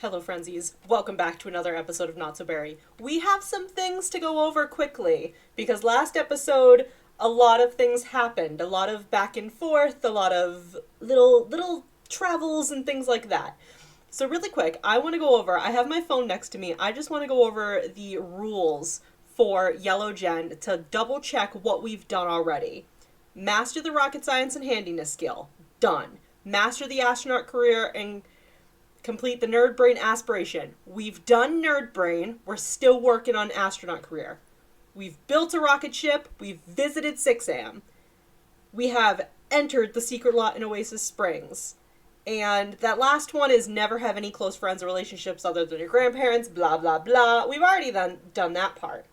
Hello, Frenzies. Welcome back to another episode of Not So Berry. We have some things to go over quickly, because last episode, a lot of things happened. A lot of back and forth, a lot of little travels and things like that. So really quick, I want to go over, I have my phone next to me, I just want to go over the rules for Yellow Gen to double check what we've done already. Master the rocket science and handiness skill. Done. Master the astronaut career and complete the nerd brain aspiration. We've done nerd brain. We're still working on astronaut career. We've built a rocket ship. We've visited 6am. We have entered the secret lot in Oasis Springs. And that last one is never have any close friends or relationships other than your grandparents, blah, blah, blah. We've already done that part.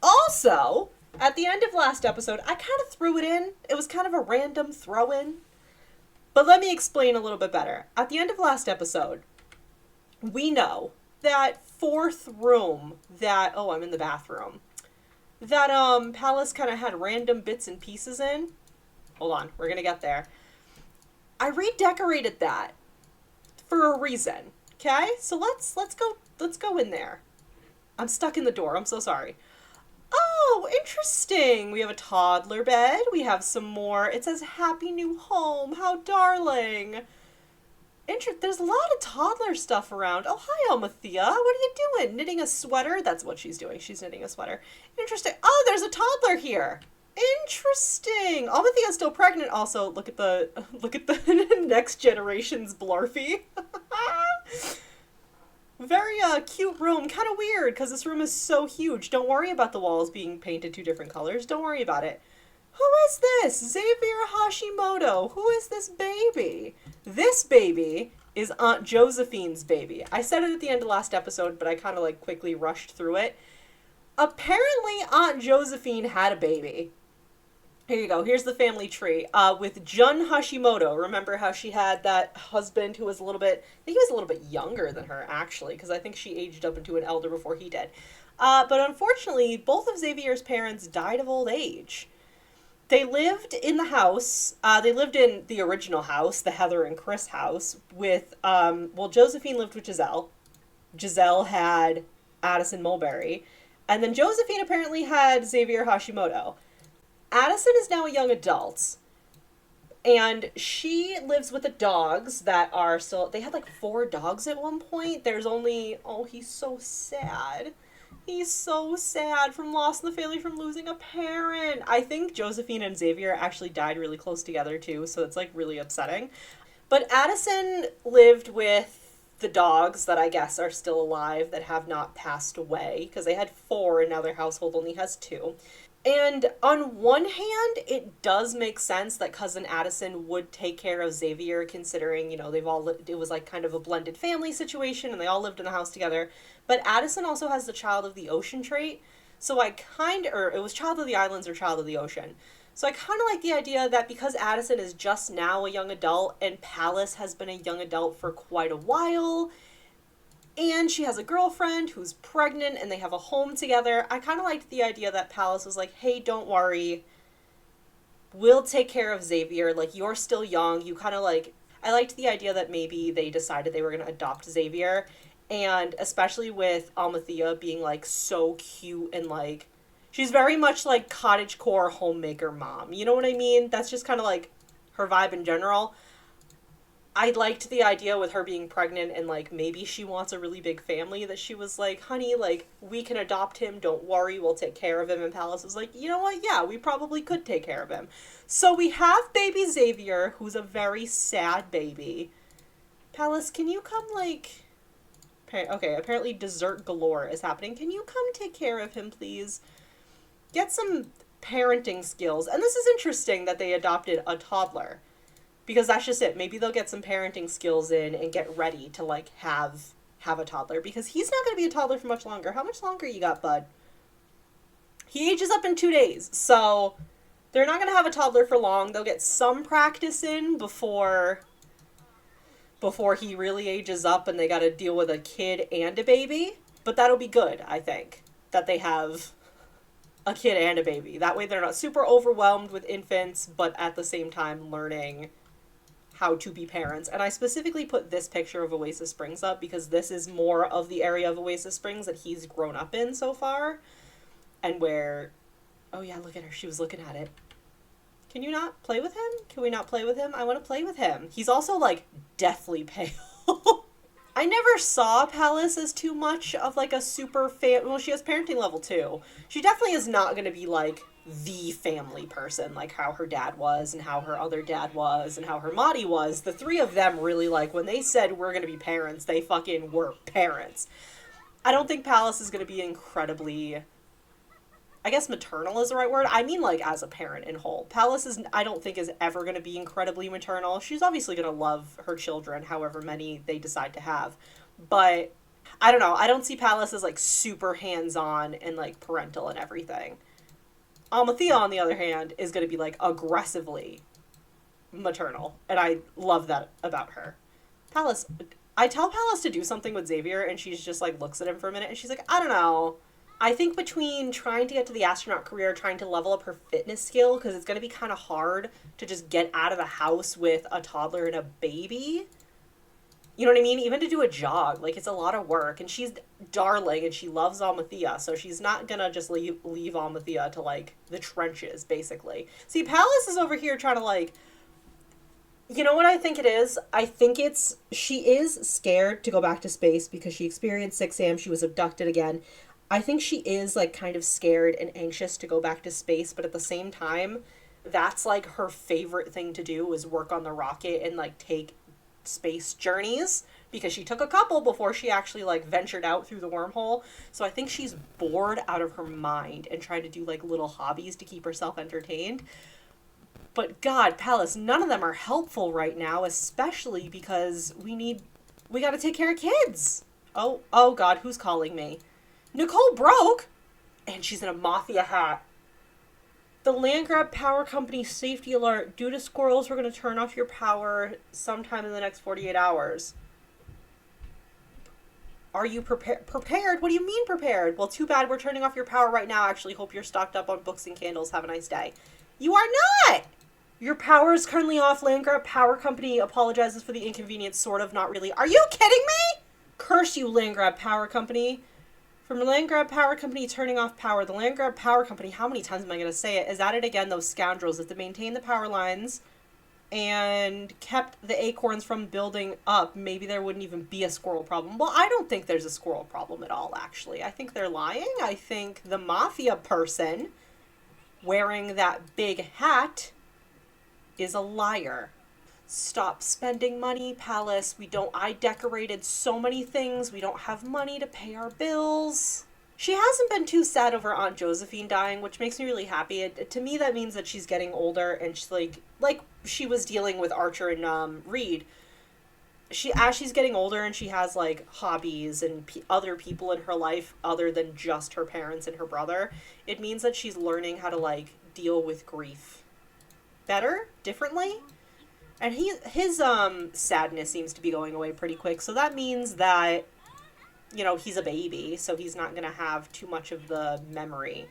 Also, at the end of last episode, I kind of threw it in. It was kind of a random throw-in. But let me explain a little bit better. At the end of last episode, we know that fourth room I'm in the bathroom, that Palace kind of had random bits and pieces in. Hold on, we're gonna get there. I redecorated that for a reason. Okay? So let's go in there. I'm stuck in the door. I'm so sorry. Oh, interesting. We have a toddler bed. We have some more. It says Happy New Home. How darling. There's a lot of toddler stuff around. Oh, hi, Almathea. What are you doing? Knitting a sweater? That's what she's doing. She's knitting a sweater. Interesting. Oh, there's a toddler here. Interesting. Almathea's still pregnant. Also, look at the next generation's Blarfy. Very cute room. Kind of weird because this room is so huge. Don't worry about the walls being painted two different colors. Don't worry about it. Who is this? Xavier Hashimoto. Who is this baby? This baby is Aunt Josephine's baby. I said it at the end of last episode, but I kind of quickly rushed through it. Apparently, Aunt Josephine had a baby. Here you go. Here's the family tree. With Jun Hashimoto. Remember how she had that husband who was I think he was a little bit younger than her, actually, because I think she aged up into an elder before he did. But unfortunately, both of Xavier's parents died of old age. They lived in the house. They lived in the original house, the Heather and Chris house, with, Josephine lived with Giselle. Giselle had Addison Mulberry. And then Josephine apparently had Xavier Hashimoto. Addison is now a young adult, and she lives with the dogs that are still, they had 4 dogs at one point. There's only, he's so sad. He's so sad from loss in the family, from losing a parent. I think Josephine and Xavier actually died really close together too, so it's really upsetting. But Addison lived with the dogs that I guess are still alive that have not passed away, because they had 4 and now their household only has 2. And on one hand, it does make sense that Cousin Addison would take care of Xavier, considering, they've all it was kind of a blended family situation and they all lived in the house together. But Addison also has the Child of the Ocean trait. So it was Child of the Islands or Child of the Ocean. So I kind of like the idea that because Addison is just now a young adult and Palace has been a young adult for quite a while, and she has a girlfriend who's pregnant and they have a home together, I kind of liked the idea that Palace was like, hey, don't worry. We'll take care of Xavier. You're still young. You kind of I liked the idea that maybe they decided they were going to adopt Xavier. And especially with Almathea being so cute and she's very much cottagecore homemaker mom. You know what I mean? That's just kind of her vibe in general. I liked the idea with her being pregnant and maybe she wants a really big family, that she was honey, we can adopt him, don't worry, we'll take care of him. And Palace was you know what, yeah, we probably could take care of him. So we have baby Xavier, who's a very sad baby. Palace, can you come okay, apparently dessert galore is happening. Can you come take care of him, please? Get some parenting skills. And this is interesting that they adopted a toddler, because that's just it. Maybe they'll get some parenting skills in and get ready to have a toddler, because he's not going to be a toddler for much longer. How much longer you got, bud? He ages up in 2 days, so they're not going to have a toddler for long. They'll get some practice in before he really ages up and they got to deal with a kid and a baby. But that'll be good, I think, that they have a kid and a baby. That way they're not super overwhelmed with infants, but at the same time learning how to be parents. And I specifically put this picture of Oasis Springs up because this is more of the area of Oasis Springs that he's grown up in so far. And where, oh yeah, look at her. She was looking at it. Can you not play with him? Can we not play with him? I want to play with him. He's also, like, deathly pale. I never saw Palace as too much of, like, a super fan. Well, she has parenting level 2. She definitely is not going to be, like, the family person, like how her dad was and how her other dad was and how her Maddie was. The three of them really, like, when they said we're going to be parents, they fucking were parents. I don't think Palace is going to be incredibly... I guess maternal is the right word. I mean, like, as a parent in whole. Palace is, I don't think, is ever going to be incredibly maternal. She's obviously going to love her children, however many they decide to have. But, I don't know. I don't see Palace as, like, super hands-on and, like, parental and everything. Almathea, on the other hand, is going to be, like, aggressively maternal. And I love that about her. Palace, I tell Palace to do something with Xavier, and she's just, like, looks at him for a minute, and she's like, I don't know. I think between trying to get to the astronaut career, trying to level up her fitness skill, because it's going to be kind of hard to just get out of the house with a toddler and a baby. You know what I mean? Even to do a jog, like, it's a lot of work. And she's darling, and she loves Almathea, so she's not going to just leave Almathea to, like, the trenches, basically. See, Palace is over here trying to, like... You know what I think it is? I think it's... She is scared to go back to space because she experienced 6am. She was abducted again. I think she is, like, kind of scared and anxious to go back to space, but at the same time, that's, like, her favorite thing to do is work on the rocket and, like, take space journeys, because she took a couple before she actually, like, ventured out through the wormhole. So I think she's bored out of her mind and trying to do, like, little hobbies to keep herself entertained. But God, Palace, none of them are helpful right now, especially because we gotta take care of kids. Oh God, who's calling me? Nicole broke, and she's in a mafia hat. The land grab power company safety alert. Due to squirrels, we're going to turn off your power sometime in the next 48 hours. Are you prepared? What do you mean prepared? Well, too bad we're turning off your power right now. Actually, hope you're stocked up on books and candles. Have a nice day. You are not! Your power is currently off. Land grab power company apologizes for the inconvenience. Sort of, not really. Are you kidding me? Curse you, land grab power company. From Land Grab Power Company turning off power, the Land Grab Power Company, how many times am I going to say it, is at it again, those scoundrels that maintained the power lines and kept the acorns from building up. Maybe there wouldn't even be a squirrel problem. Well, I don't think there's a squirrel problem at all, actually. I think they're lying. I think the mafia person wearing that big hat is a liar. Stop spending money, Palace. I decorated so many things. We don't have money to pay our bills. She hasn't been too sad over Aunt Josephine dying, which makes me really happy. To me, that means that she's getting older, and she's like she was dealing with Archer and Reed. As she's getting older and she has, like, hobbies and other people in her life other than just her parents and her brother, it means that she's learning how to, like, deal with grief better, differently. And his sadness seems to be going away pretty quick, so that means that, you know, he's a baby, so he's not going to have too much of the memory,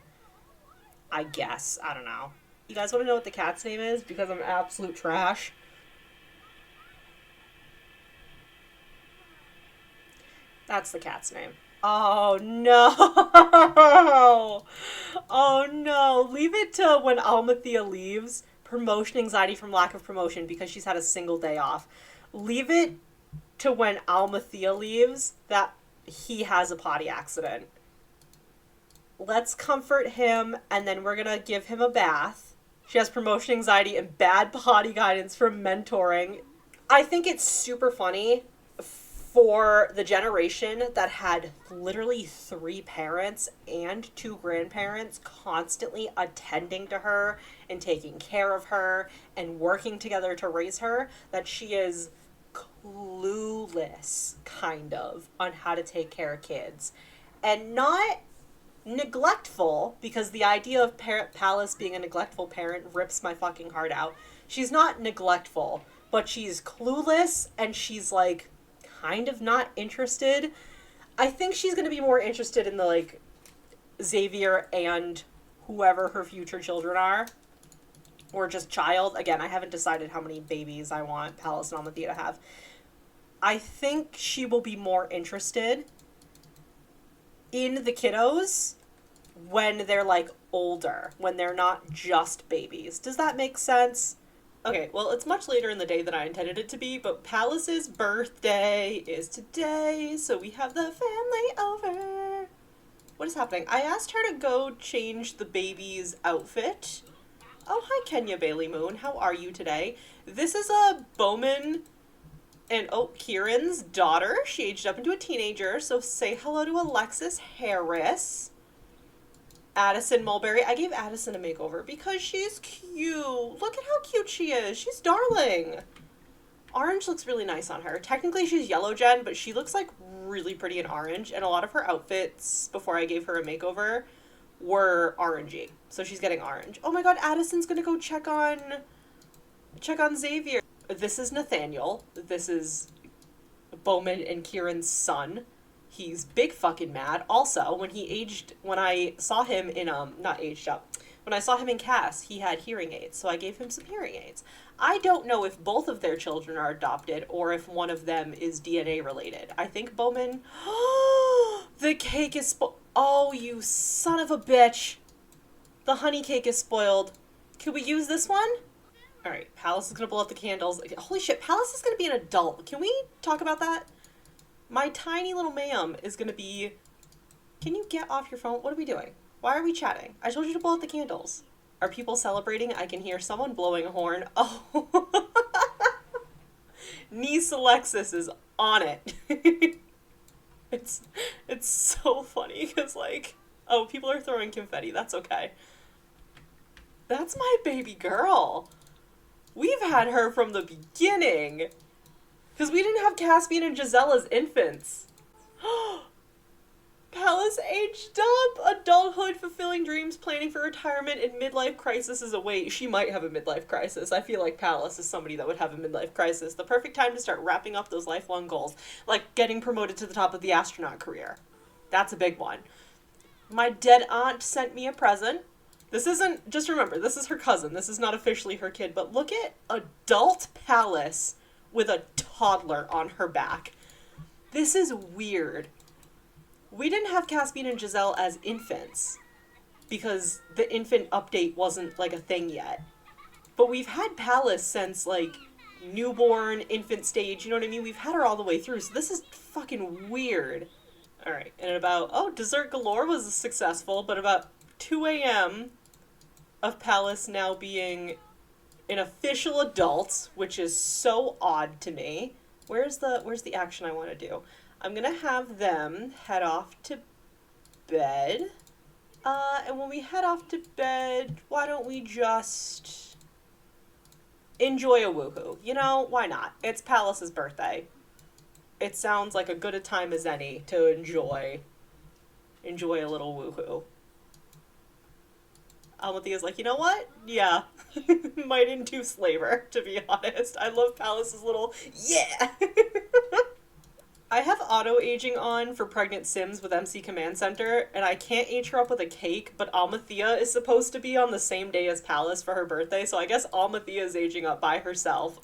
I guess. I don't know. You guys want to know what the cat's name is? Because I'm absolute trash. That's the cat's name. Oh, no. Oh, no. Leave it to when Almathea leaves. Promotion anxiety from lack of promotion because she's had a single day off. Leave it to when Almathea leaves that he has a potty accident. Let's comfort him, and then we're going to give him a bath. She has promotion anxiety and bad potty guidance from mentoring. I think it's super funny for the generation that had literally 3 parents and 2 grandparents constantly attending to her and taking care of her and working together to raise her, that she is clueless, kind of, on how to take care of kids. And not neglectful, because the idea of Palace being a neglectful parent rips my fucking heart out. She's not neglectful, but she's clueless, and she's, like, kind of not interested. I think she's going to be more interested in the, like, Xavier and whoever her future children are. or just child. Again, I haven't decided how many babies I want Pallas and Almathea to have. I think she will be more interested in the kiddos when they're like older, when they're not just babies. Does that make sense? Okay, well, it's much later in the day than I intended it to be, but Pallas's birthday is today, so we have the family over. What is happening? I asked her to go change the baby's outfit. Oh, hi, Kenya Bailey Moon. How are you today? This is a Bowman and Kieran's daughter. She aged up into a teenager, so say hello to Alexis Harris. Addison Mulberry. I gave Addison a makeover because she's cute. Look at how cute she is. She's darling. Orange looks really nice on her. Technically, she's yellow gen, but she looks like really pretty in orange. And a lot of her outfits before I gave her a makeover were orangey. So she's getting orange. Oh my god, Addison's gonna go check on Xavier. This is Nathaniel. This is Bowman and Kieran's son. He's big fucking mad. Also, when I saw him in, not aged up, when I saw him in Cass, he had hearing aids, so I gave him some hearing aids. I don't know if both of their children are adopted or if one of them is DNA related. I think Bowman, the cake is oh, you son of a bitch. The honey cake is spoiled. Could we use this one? Alright, Pallas is gonna blow out the candles. Holy shit, Pallas is gonna be an adult. Can we talk about that? My tiny little ma'am is going to be... Can you get off your phone? What are we doing? Why are we chatting? I told you to blow out the candles. Are people celebrating? I can hear someone blowing a horn. Oh. Niece Alexis is on it. It's so funny because, like... Oh, people are throwing confetti. That's okay. That's my baby girl. We've had her from the beginning. Because we didn't have Caspian and Giselle as infants. Pallas aged up. Adulthood, fulfilling dreams, planning for retirement, and midlife crisis is away. She might have a midlife crisis. I feel like Pallas is somebody that would have a midlife crisis. The perfect time to start wrapping up those lifelong goals. Like getting promoted to the top of the astronaut career. That's a big one. My dead aunt sent me a present. This isn't, just remember, this is her cousin. This is not officially her kid. But look at adult Pallas with a toddler on her back. This is weird. We didn't have Caspian and Giselle as infants because the infant update wasn't like a thing yet. But we've had Pallas since like newborn, infant stage, you know what I mean? We've had her all the way through, so this is fucking weird. Alright, and dessert galore was successful, but about 2 a.m. of Pallas now being an official adult, which is so odd to me. Where's the action I want to do? I'm gonna have them head off to bed. And when we head off to bed, why don't we just enjoy a woohoo? You know, why not? It's Pallas's birthday. It sounds like a good a time as any to enjoy a little woohoo. Almathea's like, you know what? Yeah. Might induce labor, to be honest. I love Pallas's little, yeah! I have auto-aging on for pregnant Sims with MC Command Center, and I can't age her up with a cake, but Almathea is supposed to be on the same day as Pallas for her birthday, so I guess Almathea is aging up by herself.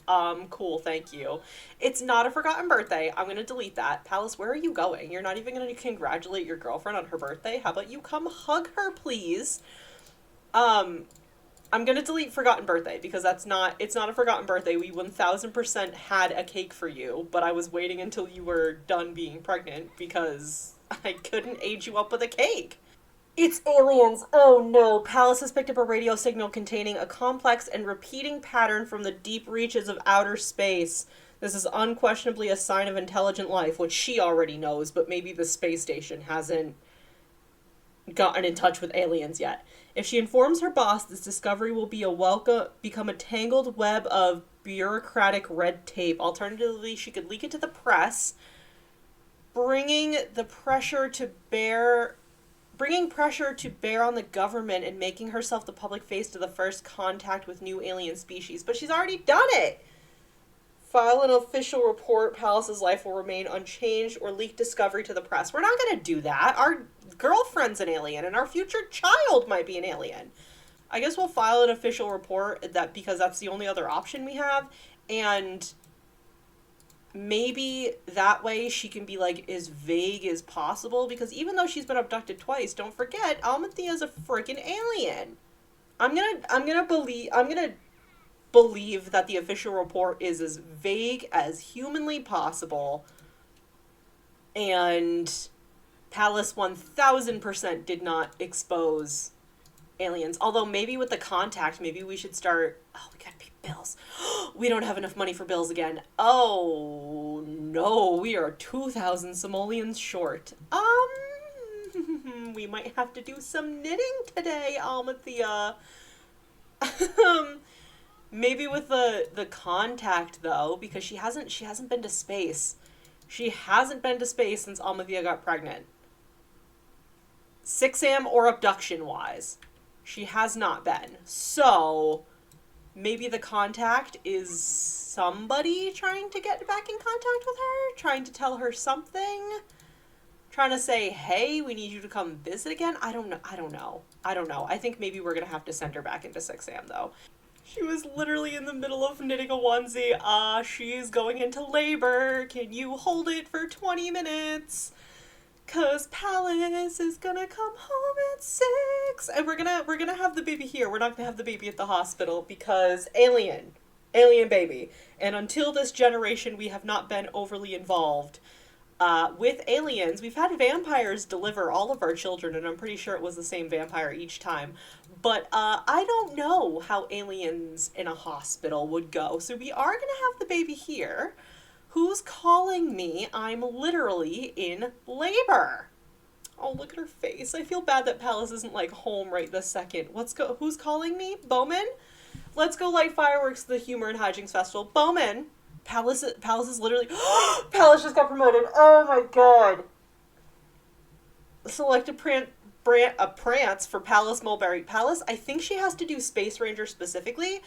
Cool, thank you. It's not a forgotten birthday. I'm gonna delete that. Pallas, where are you going? You're not even gonna congratulate your girlfriend on her birthday? How about you come hug her, please? I'm gonna delete forgotten birthday because it's not a forgotten birthday. We 1000% had a cake for you, but I was waiting until you were done being pregnant because I couldn't age you up with a cake. It's aliens! Oh no! Pallas has picked up a radio signal containing a complex and repeating pattern from the deep reaches of outer space. This is unquestionably a sign of intelligent life, which she already knows, but maybe the space station hasn't gotten in touch with aliens yet. If she informs her boss, this discovery will become a tangled web of bureaucratic red tape. Alternatively, she could leak it to the press, bringing pressure to bear on the government and making herself the public face to the first contact with new alien species. But she's already done it! File an official report, Pallas's life will remain unchanged, or leak discovery to the press. We're not going to do that. Our girlfriend's an alien, and our future child might be an alien. I guess we'll file an official report that because that's the only other option we have, and maybe that way she can be like as vague as possible, because even though she's been abducted twice, don't forget Almathea's a freaking alien. I'm gonna believe that the official report is as vague as humanly possible, and Palace 1000% did not expose aliens. Although maybe with the contact, maybe we should start. Oh, we gotta pay bills. We don't have enough money for bills again. Oh no, we are 2,000 simoleons short. We might have to do some knitting today, Almathea. Maybe with the contact though, because she hasn't been to space. She hasn't been to space since Almathea got pregnant. 6am or abduction wise, she has not been. So maybe the contact is somebody trying to get back in contact with her, trying to tell her something, trying to say, hey, we need you to come visit again. I don't know. I think maybe we're gonna have to send her back into 6am though. She was literally in the middle of knitting a onesie. She's going into labor. Can you hold it for 20 minutes? 'Cause Palace is gonna come home at 6. And we're gonna have the baby here. We're not gonna have the baby at the hospital because alien baby. And until this generation, we have not been overly involved with aliens. We've had vampires deliver all of our children, and I'm pretty sure it was the same vampire each time. But I don't know how aliens in a hospital would go. So we are going to have the baby here. Who's calling me? I'm literally in labor. Oh, look at her face. I feel bad that Palace isn't like home right this second. Who's calling me? Bowman? Let's go light fireworks at the Humor and Hijinks Festival. Bowman. Palace is literally... Palace just got promoted. Oh my god. Select a prance for Palace Mulberry. Palace, I think she has to do Space Ranger specifically.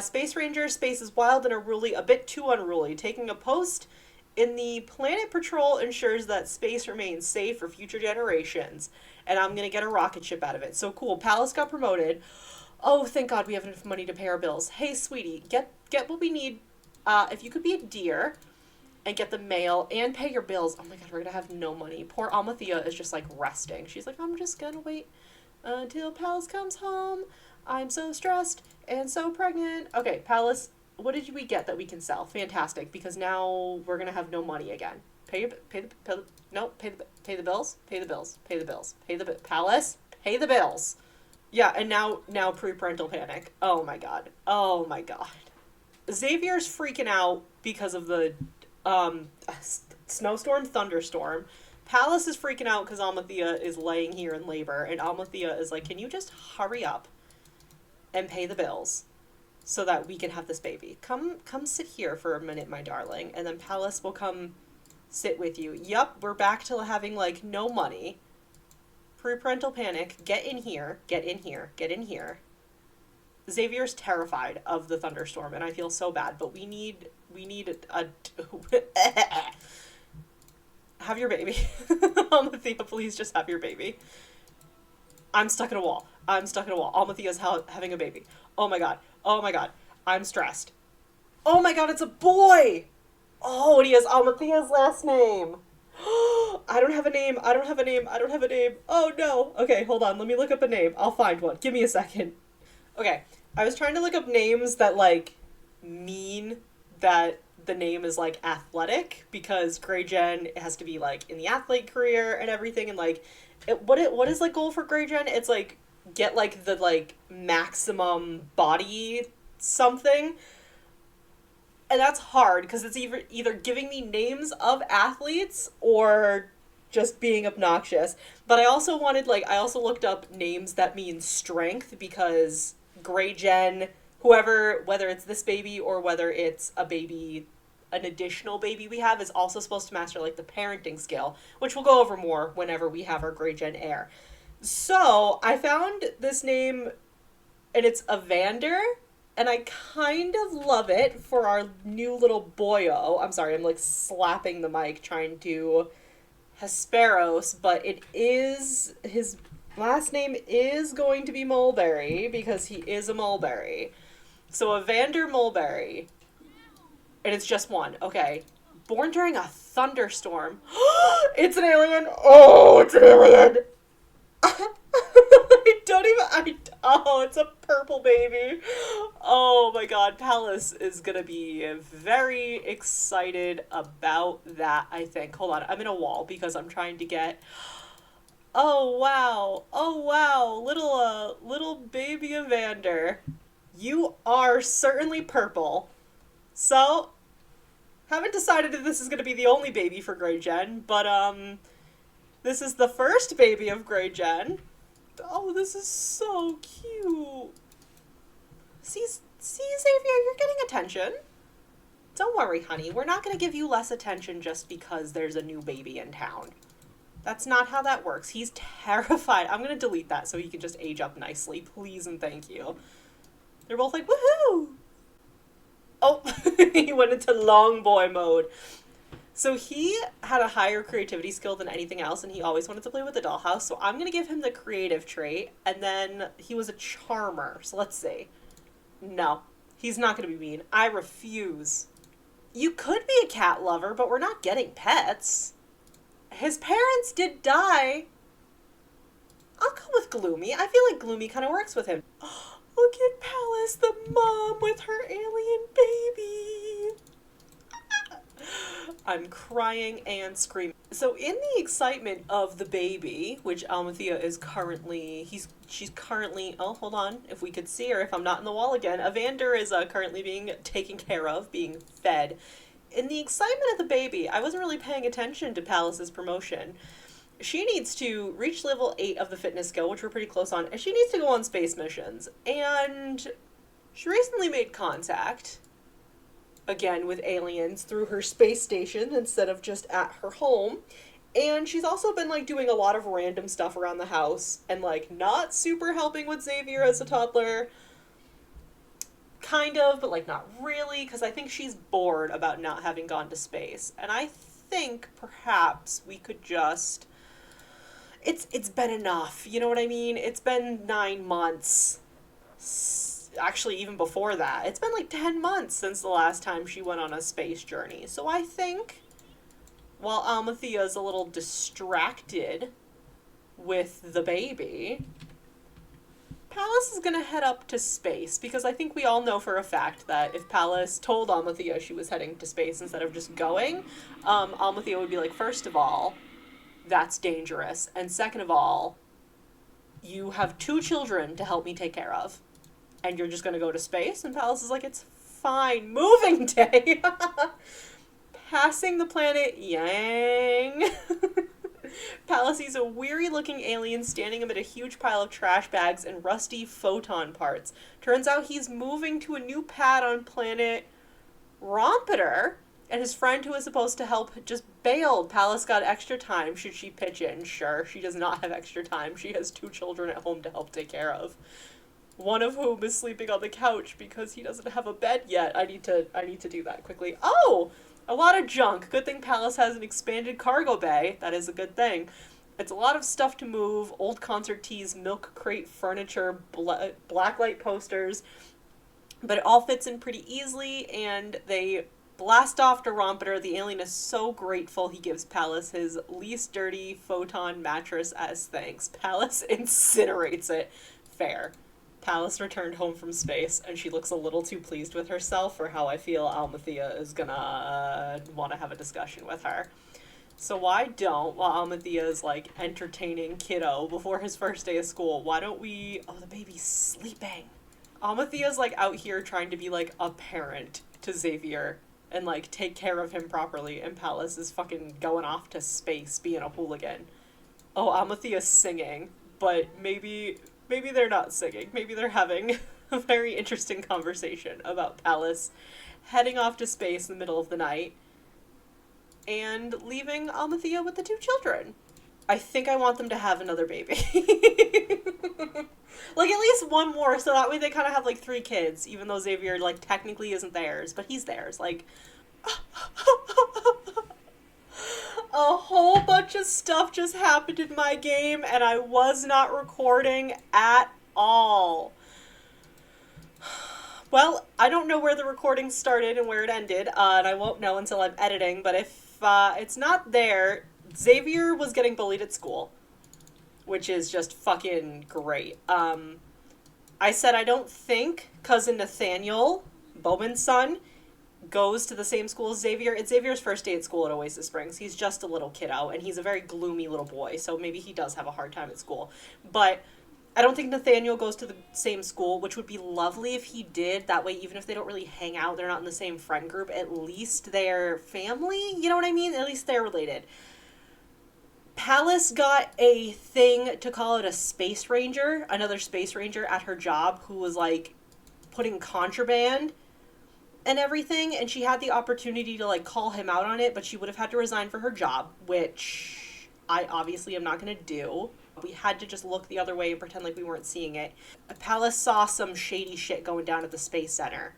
Space Ranger, Space is wild and unruly, a bit too unruly. Taking a post in the Planet Patrol ensures that space remains safe for future generations. And I'm going to get a rocket ship out of it. So cool. Palace got promoted. Oh, thank God we have enough money to pay our bills. Hey, sweetie, get what we need. If you could be a dear and get the mail and pay your bills. Oh my god, we're gonna have no money. Poor Almathea is just like resting. She's like, I'm just gonna wait until Palace comes home. I'm so stressed and so pregnant. Okay, Palace, what did we get that we can sell? Fantastic, because now we're gonna have no money again. Pay the bills. Palace, pay the bills. Yeah, and now pre-parental panic. Oh my god. Xavier's freaking out because of the snowstorm, thunderstorm. Palace is freaking out because Almathea is laying here in labor, and Almathea is like, can you just hurry up and pay the bills so that we can have this baby? Come sit here for a minute, my darling, and then Palace will come sit with you. Yup, we're back to having, like, no money. Pre-parental panic. Get in here. Xavier's terrified of the thunderstorm, and I feel so bad, but we need a have your baby. Almathea, please just have your baby. I'm stuck in a wall. Almathea's having a baby. Oh my god. I'm stressed. Oh my god, it's a boy! Oh, and he has Almathea's last name. I don't have a name. Oh no. Okay, hold on. Let me look up a name. I'll find one. Give me a second. Okay, I was trying to look up names that, like, mean that the name is, like, athletic, because Grey Gen has to be, like, in the athlete career and everything, and, like, what is, like, goal for Grey Gen? It's, like, get, like, the, like, maximum body something, and that's hard, because it's either giving me names of athletes or just being obnoxious. But I also looked up names that mean strength, because Grey Gen, whoever, whether it's this baby or whether it's a baby, an additional baby we have, is also supposed to master, like, the parenting skill, which we'll go over more whenever we have our Grey Gen heir. So I found this name, and it's Evander, and I kind of love it for our new little boyo. I'm sorry, I'm, like, slapping the mic trying to Hesperos, but it is his Last name is going to be Mulberry because he is a mulberry. So Evander Mulberry. And it's just one. Okay. Born during a thunderstorm. It's an alien. Oh, it's an alien. I don't even. Oh, it's a purple baby. Oh my god. Palace is going to be very excited about that, I think. Hold on. I'm in a wall because I'm trying to get. Oh wow. Oh wow. Little baby Evander. You are certainly purple. So, haven't decided if this is going to be the only baby for Grey Gen, but this is the first baby of Grey Gen. Oh, this is so cute. See Xavier, you're getting attention. Don't worry, honey. We're not going to give you less attention just because there's a new baby in town. That's not how that works. He's terrified. I'm going to delete that so he can just age up nicely. Please and thank you. They're both like, woohoo! Oh, he went into long boy mode. So he had a higher creativity skill than anything else, and he always wanted to play with the dollhouse, so I'm going to give him the creative trait, and then he was a charmer, so let's see. No, he's not going to be mean. I refuse. You could be a cat lover, but we're not getting pets. His parents did die. I'll go with Gloomy. I feel like Gloomy kind of works with him. Look at Palace, the mom with her alien baby. I'm crying and screaming. So in the excitement of the baby, which Almathea is currently, she's currently, oh, hold on, if we could see her, if I'm not in the wall again, Evander is currently being taken care of, being fed. In the excitement of the baby, I wasn't really paying attention to Palace's promotion. She needs to reach level 8 of the fitness skill, which we're pretty close on, and she needs to go on space missions. And she recently made contact, again with aliens, through her space station instead of just at her home. And she's also been, like, doing a lot of random stuff around the house and, like, not super helping with Xavier as a toddler. Kind of, but, like, not really, because I think she's bored about not having gone to space. And I think perhaps we could just... It's been enough, you know what I mean? It's been 9 months. Actually, even before that. It's been like 10 months since the last time she went on a space journey. So I think, while Almathea is a little distracted with the baby, Palace is going to head up to space, because I think we all know for a fact that if Palace told Almathea she was heading to space instead of just going, Almathea would be like, first of all, that's dangerous, and second of all, you have 2 children to help me take care of, and you're just going to go to space? And Palace is like, it's fine. Moving day. Passing the planet Yang. Palace sees a weary-looking alien standing amid a huge pile of trash bags and rusty photon parts. Turns out he's moving to a new pad on planet Rompeter, and his friend who was supposed to help just bailed. Palace got extra time. Should she pitch in? Sure. She does not have extra time. She has 2 children at home to help take care of. One of whom is sleeping on the couch because he doesn't have a bed yet. I need to do that quickly. Oh! A lot of junk. Good thing Palace has an expanded cargo bay. That is a good thing. It's a lot of stuff to move. Old concert tees, milk crate furniture, blacklight posters. But it all fits in pretty easily, and they blast off to Rompeter. The alien is so grateful he gives Palace his least dirty photon mattress as thanks. Palace incinerates it. Fair. Palace returned home from space, and she looks a little too pleased with herself for how I feel Almathea is gonna want to have a discussion with her. So why don't, while Almathea is, like, entertaining Kiddo before his first day of school, why don't we... Oh, the baby's sleeping. Almathea's, like, out here trying to be, like, a parent to Xavier and, like, take care of him properly, and Palace is fucking going off to space being a hooligan. Oh, Almathea's singing, but maybe they're not singing. Maybe they're having a very interesting conversation about Palace heading off to space in the middle of the night and leaving Almathea with the 2 children. I think I want them to have another baby. Like, at least one more, so that way they kind of have, like, 3 kids, even though Xavier, like, technically isn't theirs, but he's theirs. Like, A whole bunch of stuff just happened in my game, and I was not recording at all. Well, I don't know where the recording started and where it ended, and I won't know until I'm editing, but if it's not there, Xavier was getting bullied at school, which is just fucking great. I said I don't think cousin Nathaniel, Bowman's son, goes to the same school as Xavier. It's Xavier's first day at school at Oasis Springs. He's just a little kiddo, and he's a very gloomy little boy, so maybe he does have a hard time at school. But I don't think Nathaniel goes to the same school, which would be lovely if he did. That way, even if they don't really hang out, they're not in the same friend group, at least they're family. You know what I mean? At least they're related. Palace got a thing to call it a space ranger, another space ranger at her job who was like putting contraband and everything, and she had the opportunity to like call him out on it, but she would have had to resign for her job, which I obviously am not going to do. We had to just look the other way and pretend like we weren't seeing it. Palace saw some shady shit going down at the Space Center,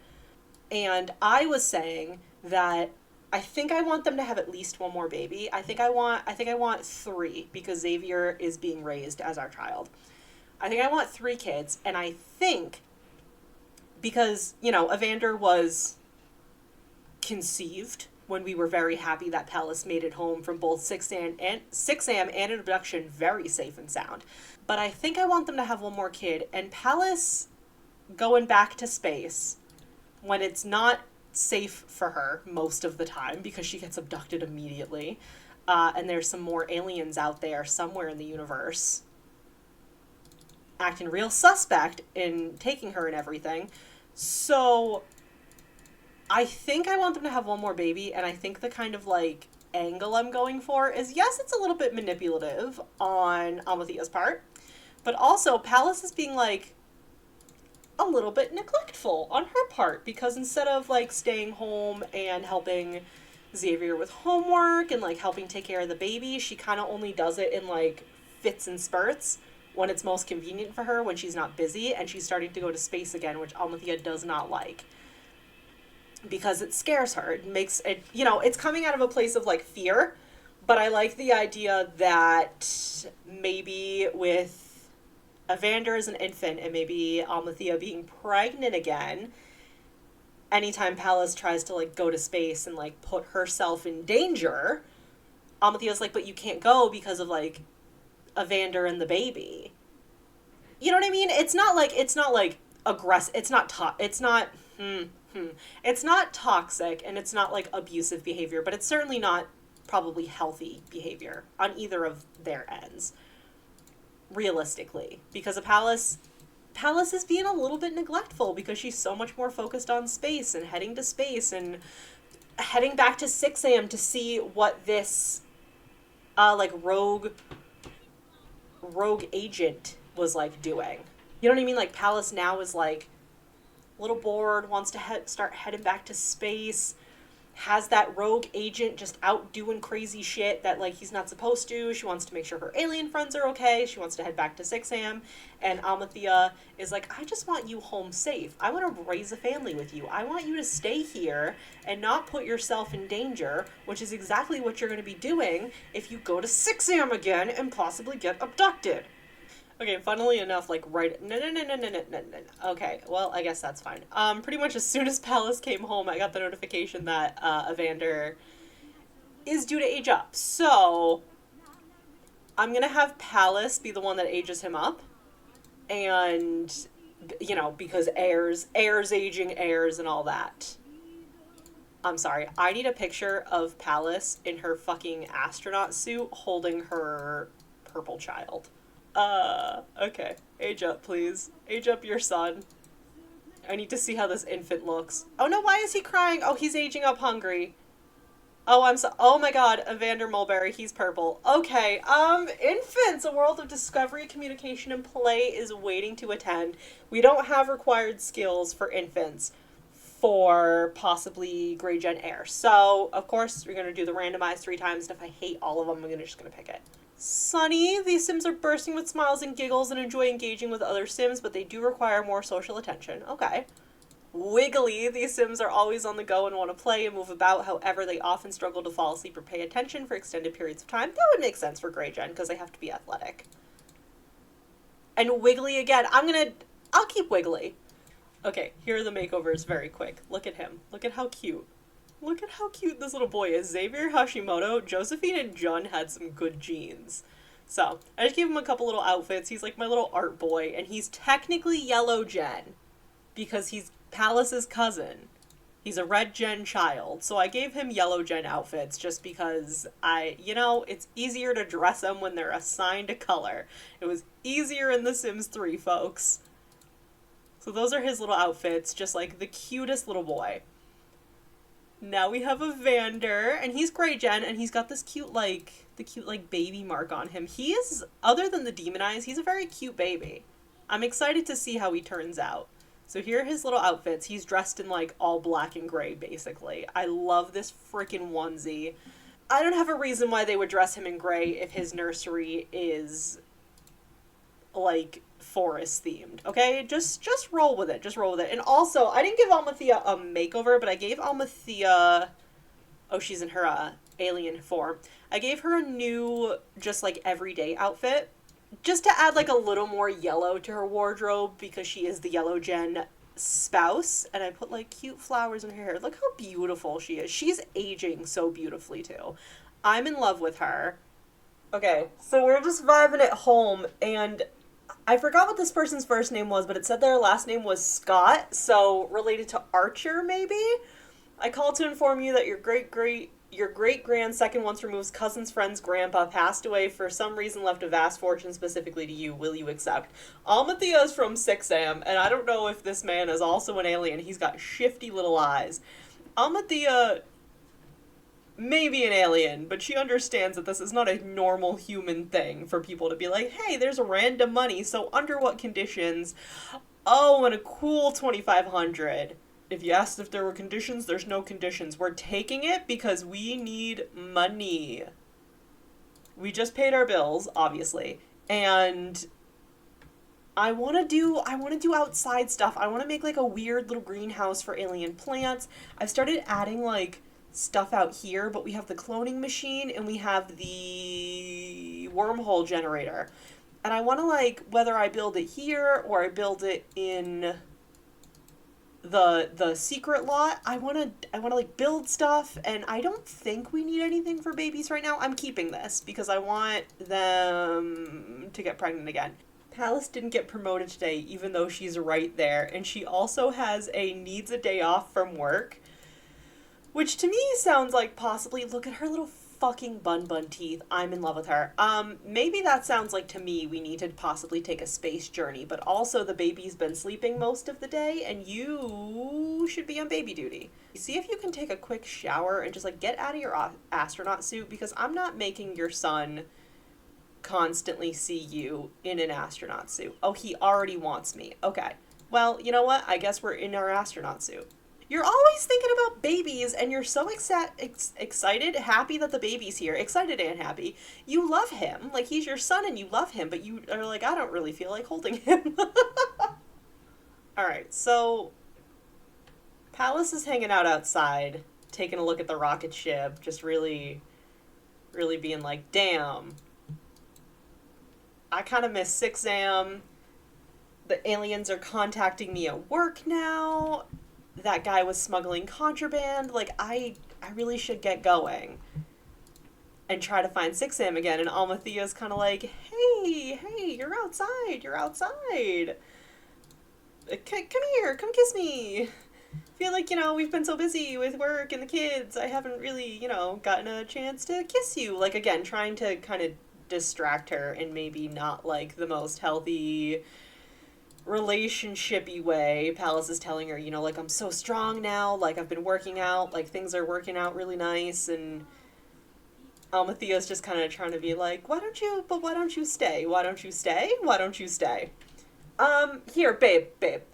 and I was saying that I think I want them to have at least one more baby. I think I want 3 because Xavier is being raised as our child. I think I want 3 kids, and I think because, you know, Evander was conceived when we were very happy that Palace made it home from both 6am and abduction very safe and sound. But I think I want them to have one more kid, and Palace going back to space when it's not safe for her most of the time because she gets abducted immediately, and there's some more aliens out there somewhere in the universe acting real suspect in taking her and everything. So I think I want them to have one more baby, and I think the kind of like angle I'm going for is, yes, it's a little bit manipulative on Amathea's part, but also Palace is being like a little bit neglectful on her part, because instead of like staying home and helping Xavier with homework and like helping take care of the baby, she kind of only does it in like fits and spurts when it's most convenient for her, when she's not busy, and she's starting to go to space again, which Almathea does not like because it scares her. It makes it, you know, it's coming out of a place of like fear, but I like the idea that maybe with Evander as an infant and maybe Almathea being pregnant again, anytime Palace tries to like go to space and like put herself in danger, Almathea's like, but you can't go because of like Evander and the baby. You know what I mean? It's not like aggressive. It's not it's not toxic, and it's not like abusive behavior, but it's certainly not probably healthy behavior on either of their ends, realistically, because Palace is being a little bit neglectful because she's so much more focused on space and heading to space and heading back to 6am to see what this like rogue agent was like doing. You know what I mean? Like Palace now is like a little bored, wants to start heading back to space, has that rogue agent just out doing crazy shit that like he's not supposed to. She wants to make sure her alien friends are okay. She wants to head back to 6am, and Almathea is like, I just want you home safe. I want to raise a family with you. I want you to stay here and not put yourself in danger, which is exactly what you're going to be doing if you go to 6am again and possibly get abducted. Okay, funnily enough, like right... No. Okay, well, I guess that's fine. Pretty much as soon as Palace came home, I got the notification that Evander is due to age up. So, I'm gonna have Palace be the one that ages him up. And, you know, because heirs aging heirs and all that. I'm sorry, I need a picture of Palace in her fucking astronaut suit holding her purple child. Okay. Age up, please. Age up your son. I need to see how this infant looks. Oh no, why is he crying? Oh, he's aging up hungry. Oh my god, Evander Mulberry, he's purple. Okay, infants, a world of discovery, communication, and play is waiting to attend. We don't have required skills for infants for possibly Grey Gen Heir. So, of course, we're gonna do the randomized 3 times, and if I hate all of them, I'm just gonna pick it. Sunny, these Sims are bursting with smiles and giggles and enjoy engaging with other Sims, but they do require more social attention. Okay. Wiggly, these Sims are always on the go and want to play and move about. However, they often struggle to fall asleep or pay attention for extended periods of time. That would make sense for Grey Gen because they have to be athletic. And Wiggly again. I'll keep Wiggly. Okay, here are the makeovers very quick. Look at him. Look at how cute. Look at how cute this little boy is. Xavier Hashimoto, Josephine, and Jun had some good genes. So, I just gave him a couple little outfits. He's like my little art boy, and he's technically Yellow Gen because he's Palace's cousin. He's a Red Gen child, so I gave him Yellow Gen outfits just because it's easier to dress them when they're assigned a color. It was easier in The Sims 3, folks. So those are his little outfits, just like the cutest little boy. Now we have a Vander, and he's Grey Gen, and he's got this cute baby mark on him. He is, other than the demon eyes, he's a very cute baby. I'm excited to see how he turns out. So here are his little outfits. He's dressed in like all black and gray, basically. I love this freaking onesie. I don't have a reason why they would dress him in gray if his nursery is like forest themed. Okay, just roll with it. Just roll with it. And also, I didn't give Almathea a makeover, but I gave Almathea, oh, she's in her alien form. I gave her a new, just like everyday outfit, just to add like a little more yellow to her wardrobe because she is the Yellow Gen spouse. And I put like cute flowers in her hair. Look how beautiful she is. She's aging so beautifully too. I'm in love with her. Okay, so we're just vibing at home, and I forgot what this person's first name was, but it said their last name was Scott, so related to Archer, maybe? I called to inform you that your great-grand second once removed cousin's friend's grandpa passed away for some reason, left a vast fortune specifically to you. Will you accept? Almathea is from 6am, and I don't know if this man is also an alien. He's got shifty little eyes. Almathea may be an alien, but she understands that this is not a normal human thing for people to be like, hey, there's random money, so under what conditions? Oh, and a cool 2,500. If you asked if there were conditions, there's no conditions. We're taking it because we need money. We just paid our bills, obviously, and I want to do outside stuff. I want to make like a weird little greenhouse for alien plants. I've started adding like stuff out here, but we have the cloning machine and we have the wormhole generator. And I want to like, whether I build it here or I build it in the secret lot, I want to like build stuff, and I don't think we need anything for babies right now. I'm keeping this because I want them to get pregnant again. Palace didn't get promoted today, even though she's right there, and she also has a needs a day off from work, which to me sounds like possibly, look at her little fucking bun teeth. I'm in love with her. Maybe that sounds like to me we need to possibly take a space journey, but also the baby's been sleeping most of the day and you should be on baby duty. See if you can take a quick shower and just like get out of your astronaut suit, because I'm not making your son constantly see you in an astronaut suit. Oh, he already wants me. Okay. Well, you know what? I guess we're in our astronaut suit. You're always thinking about babies, and you're so excited, happy that the baby's here. Excited and happy. You love him. Like, he's your son and you love him, but you are like, I don't really feel like holding him. Alright, so Palace is hanging out outside, taking a look at the rocket ship, just really being like, damn. I kind of miss 6am. The aliens are contacting me at work now. That guy was smuggling contraband. Like, I really should get going and try to find 6am again. And Almathea's kind of like, hey, you're outside. Come here, come kiss me. Feel like, we've been so busy with work and the kids, I haven't really, gotten a chance to kiss you. Like, again, trying to kind of distract her in maybe not, like, the most healthy relationship-y way. Palace is telling her, like, I'm so strong now, like, I've been working out, like, things are working out really nice, and Almathea's just kind of trying to be like, why don't you stay? Here, babe,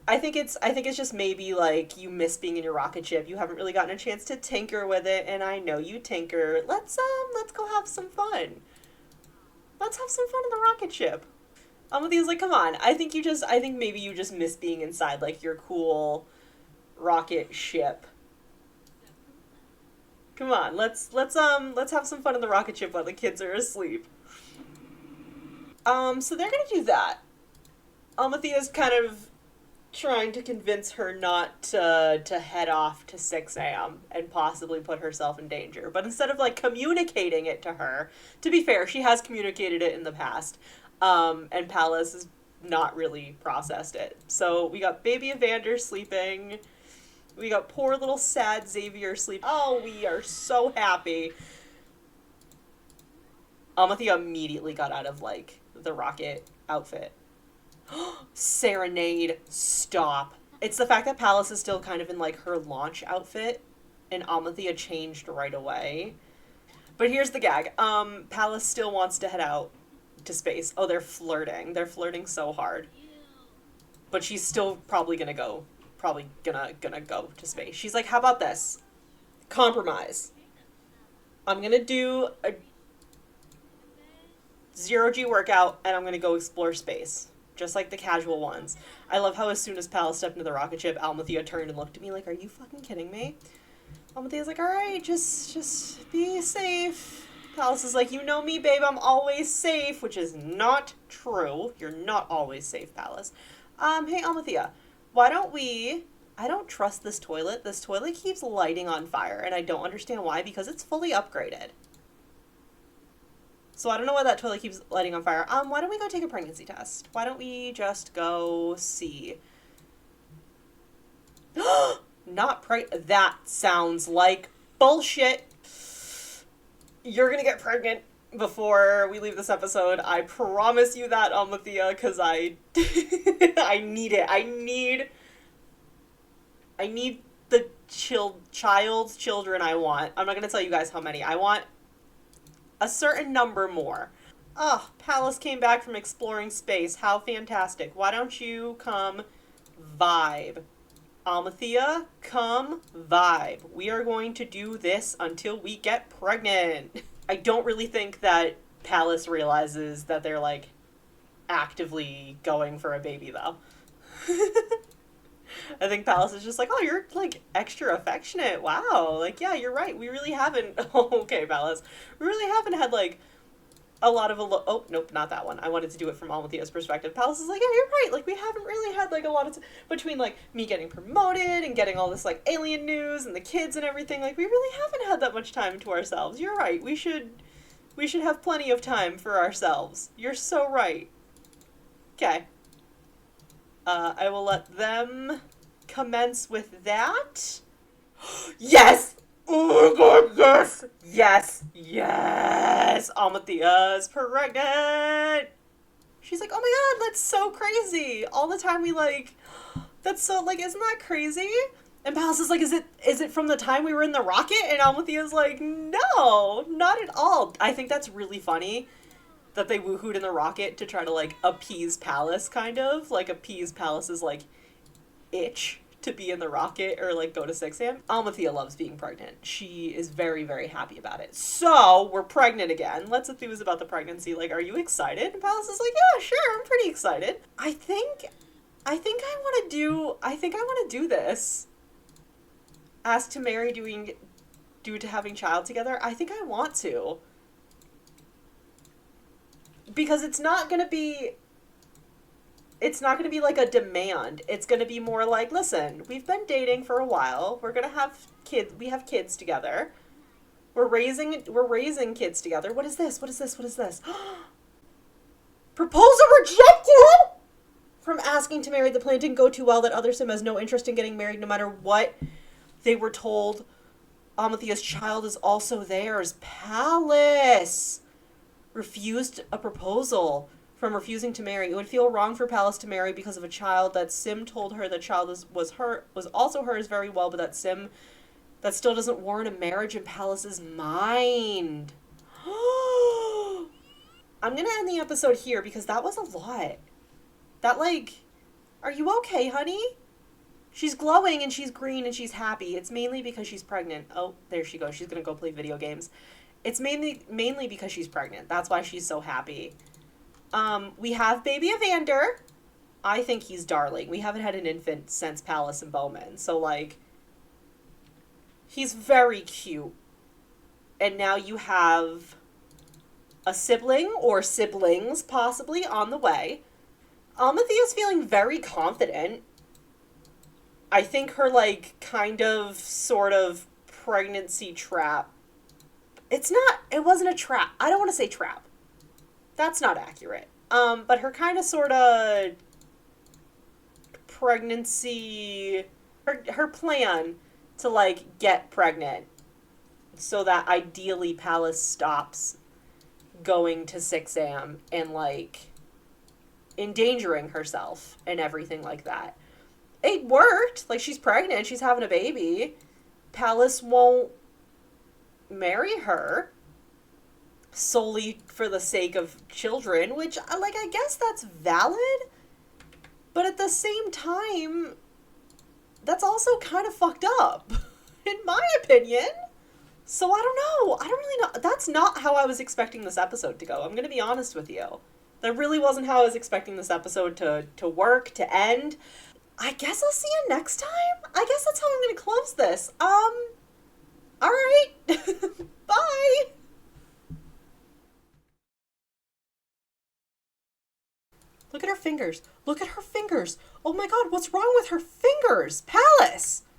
I think it's just maybe, like, you miss being in your rocket ship, you haven't really gotten a chance to tinker with it, and I know you tinker. Let's go have some fun. Let's have some fun in the rocket ship. Almathea's like, come on, I think maybe you just miss being inside, like, your cool rocket ship. Come on, let's have some fun in the rocket ship while the kids are asleep. So they're gonna do that. Almathea's kind of trying to convince her not to head off to 6 a.m. and possibly put herself in danger. But instead of, like, communicating it to her, to be fair, she has communicated it in the past, and Palace has not really processed it. So we got baby Evander sleeping. We got poor little sad Xavier sleeping. Oh, we are so happy. Almathea immediately got out of, like, the rocket outfit. Serenade, stop. It's the fact that Palace is still kind of in, like, her launch outfit, and Almathea changed right away. But here's the gag. Palace still wants to head out to space. Oh, they're flirting. They're flirting so hard. But she's still probably gonna go to space. She's like, how about this? Compromise. I'm gonna do a 0G workout, and I'm gonna go explore space. Just like the casual ones. I love how as soon as Palace stepped into the rocket ship, Almathea turned and looked at me like, are you fucking kidding me? Almathea's like, alright, just be safe. Palace is like, you know me, babe, I'm always safe, which is not true. You're not always safe, Palace. Hey, Almathea, why don't we... I don't trust this toilet. This toilet keeps lighting on fire, and I don't understand why, because it's fully upgraded. So I don't know why that toilet keeps lighting on fire. Why don't we go take a pregnancy test? Why don't we just go see? That sounds like bullshit. You're gonna get pregnant before we leave this episode. I promise you that, Almathea, because I need it. I need the child's children I want. I'm not gonna tell you guys how many. I want a certain number more. Oh, Palace came back from exploring space. How fantastic. Why don't you come vibe? Almathea, come vibe. We are going to do this until we get pregnant. I don't really think that Palace realizes that they're, like, actively going for a baby, though. I think Palace is just like, oh, you're, like, extra affectionate. Wow. Like, yeah, you're right. We really haven't... Oh, okay, Palace. We really haven't had, like, a lot of... Oh, nope, not that one. I wanted to do it from Almathea's perspective. Palace is like, yeah, you're right. Like, we haven't really had, like, a lot of... Between, like, me getting promoted and getting all this, like, alien news and the kids and everything, like, we really haven't had that much time to ourselves. You're right. We should have plenty of time for ourselves. You're so right. Okay. I will let them commence with that. Yes! Oh my god, yes! Yes! Yes! Almathea's pregnant! She's like, oh my god, that's so crazy! All the time we, like... That's so, like, isn't that crazy? And Palace is like, is it from the time we were in the rocket? And Almathea's like, no, not at all. I think that's really funny that they woohooed in the rocket to try to, like, appease Palace, kind of. Like, appease Palace's, like, itch to be in the rocket or, like, go to 6 a.m. Almathea loves being pregnant. She is very, very happy about it. So, we're pregnant again. Let's enthuse about the pregnancy. Like, are you excited? And Palace is like, yeah, sure, I'm pretty excited. I think I want to do this. Ask to marry due to having child together. I think I want to. Because it's not going to be like a demand. It's going to be more like, listen, we've been dating for a while. We're going to have kids. We have kids together. We're raising kids together. What is this? What is this? What is this? Proposal rejected? From asking to marry, the plan didn't go too well. That other sim has no interest in getting married no matter what they were told. Almathea's child is also theirs. Palace refused a proposal from refusing to marry. It would feel wrong for Palace to marry because of a child that Sim told her the child was also hers very well, but that still doesn't warrant a marriage in Palace's mind. I'm gonna end the episode here because that was a lot. That, like, are you okay, honey? She's glowing and she's green and she's happy. It's mainly because she's pregnant. Oh, there she goes. She's gonna go play video games. It's mainly because she's pregnant. That's why she's so happy. We have baby Evander. I think he's darling. We haven't had an infant since Palace and Bowman. So, like, he's very cute. And now you have a sibling or siblings possibly on the way. Almathea's feeling very confident. I think her, like, kind of, sort of pregnancy trap. It wasn't a trap. I don't want to say trap. That's not accurate. But her kind of, sort of pregnancy, her plan to, like, get pregnant so that ideally Palace stops going to 6am and, like, endangering herself and everything like that. It worked. Like, she's pregnant, she's having a baby. Palace won't marry her solely for the sake of children, which, like, I guess that's valid, but at the same time, that's also kind of fucked up, in my opinion. So I don't know. I don't really know. That's not how I was expecting this episode to go. I'm going to be honest with you. That really wasn't how I was expecting this episode to work, to end. I guess I'll see you next time. I guess that's how I'm going to close this. Alright. Bye. Look at her fingers. Look at her fingers. Oh my god, what's wrong with her fingers? Palace!